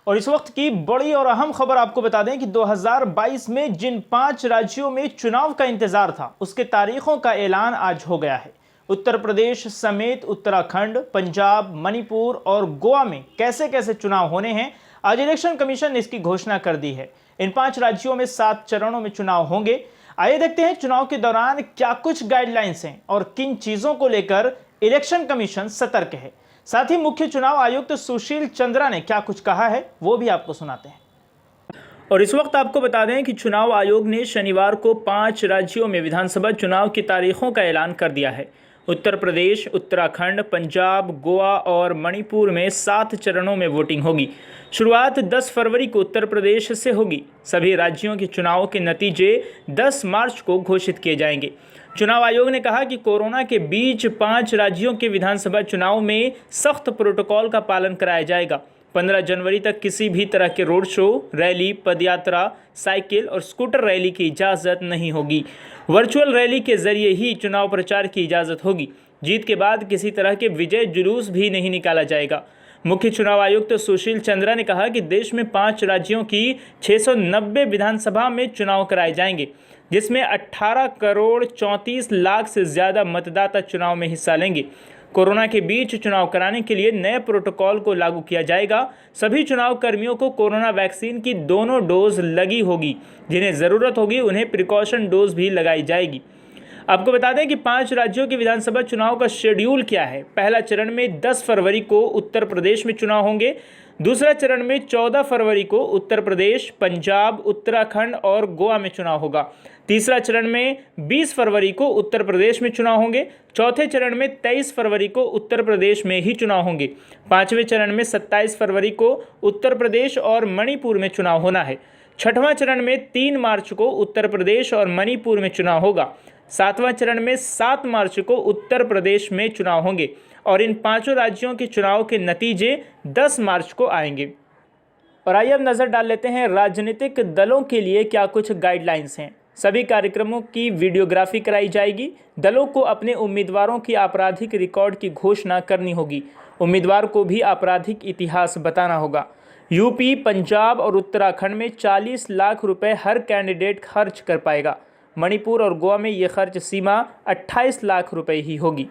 और इस वक्त की बड़ी और अहम खबर आपको बता दें कि 2022 में जिन 5 राज्यों में चुनाव का इंतजार था, उसके तारीखों का ऐलान आज हो गया है। उत्तर प्रदेश समेत उत्तराखंड, पंजाब, मणिपुर और गोवा में कैसे कैसे चुनाव होने हैं, आज इलेक्शन कमीशन ने इसकी घोषणा कर दी है। इन 5 राज्यों में 7 चरणों में चुनाव होंगे। आइए देखते हैं चुनाव के दौरान क्या कुछ गाइडलाइंस हैं और किन चीजों को लेकर इलेक्शन कमीशन सतर्क है। साथ ही मुख्य चुनाव आयुक्त सुशील चंद्रा ने क्या कुछ कहा है, वो भी आपको सुनाते हैं। और इस वक्त आपको बता दें कि चुनाव आयोग ने शनिवार को 5 राज्यों में विधानसभा चुनाव की तारीखों का ऐलान कर दिया है। उत्तर प्रदेश, उत्तराखंड, पंजाब, गोवा और मणिपुर में 7 चरणों में वोटिंग होगी। शुरुआत 10 फरवरी को उत्तर प्रदेश से होगी। सभी राज्यों के चुनावों के नतीजे 10 मार्च को घोषित किए जाएंगे। चुनाव आयोग ने कहा कि कोरोना के बीच 5 राज्यों के विधानसभा चुनाव में सख्त प्रोटोकॉल का पालन कराया जाएगा। 15 जनवरी तक किसी भी तरह के रोड शो, रैली, पदयात्रा, साइकिल और स्कूटर रैली की इजाज़त नहीं होगी। वर्चुअल रैली के जरिए ही चुनाव प्रचार की इजाज़त होगी। जीत के बाद किसी तरह के विजय जुलूस भी नहीं निकाला जाएगा। मुख्य चुनाव आयुक्त सुशील चंद्रा ने कहा कि देश में 5 राज्यों की 690 विधानसभा में चुनाव कराए जाएंगे, जिसमें 18 करोड़ 34 लाख से ज़्यादा मतदाता चुनाव में हिस्सा लेंगे। कोरोना के बीच चुनाव कराने के लिए नए प्रोटोकॉल को लागू किया जाएगा। सभी चुनाव कर्मियों को कोरोना वैक्सीन की दोनों डोज लगी होगी। जिन्हें ज़रूरत होगी उन्हें प्रिकॉशन डोज भी लगाई जाएगी। आपको बता दें कि 5 राज्यों के विधानसभा चुनाव का शेड्यूल क्या है। पहला चरण में 10 फरवरी को उत्तर प्रदेश में चुनाव होंगे। दूसरा चरण में 14 फरवरी को उत्तर प्रदेश, पंजाब, उत्तराखंड और गोवा में चुनाव होगा। तीसरा चरण में 20 फरवरी को उत्तर प्रदेश में चुनाव होंगे। चौथे चरण में 23 फरवरी को उत्तर प्रदेश में ही चुनाव होंगे। पांचवें चरण में 27 फरवरी को उत्तर प्रदेश और मणिपुर में चुनाव होना है। छठवां चरण में 3 मार्च को उत्तर प्रदेश और मणिपुर में चुनाव होगा। 7वां चरण में 7 मार्च को उत्तर प्रदेश में चुनाव होंगे और इन 5 राज्यों के चुनाव के नतीजे 10 मार्च को आएंगे। और आइए अब नज़र डाल लेते हैं राजनीतिक दलों के लिए क्या कुछ गाइडलाइंस हैं। सभी कार्यक्रमों की वीडियोग्राफी कराई जाएगी। दलों को अपने उम्मीदवारों की आपराधिक रिकॉर्ड की घोषणा करनी होगी। उम्मीदवार को भी आपराधिक इतिहास बताना होगा। यूपी, पंजाब और उत्तराखंड में 40 लाख रुपए हर कैंडिडेट खर्च कर पाएगा। मणिपुर और गोवा में यह खर्च सीमा 28 लाख रुपए ही होगी।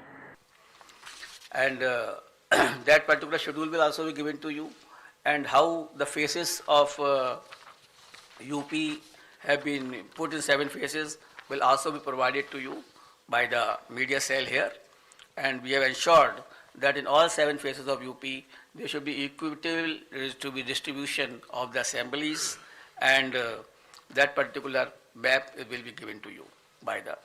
And that particular schedule will also be given to you, and how the phases of UP have been put in 7 phases will also be provided to you by the media cell here, and we have ensured that in all 7 phases of UP there should be equitable to be distribution of the assemblies, and that particular map will be given to you by the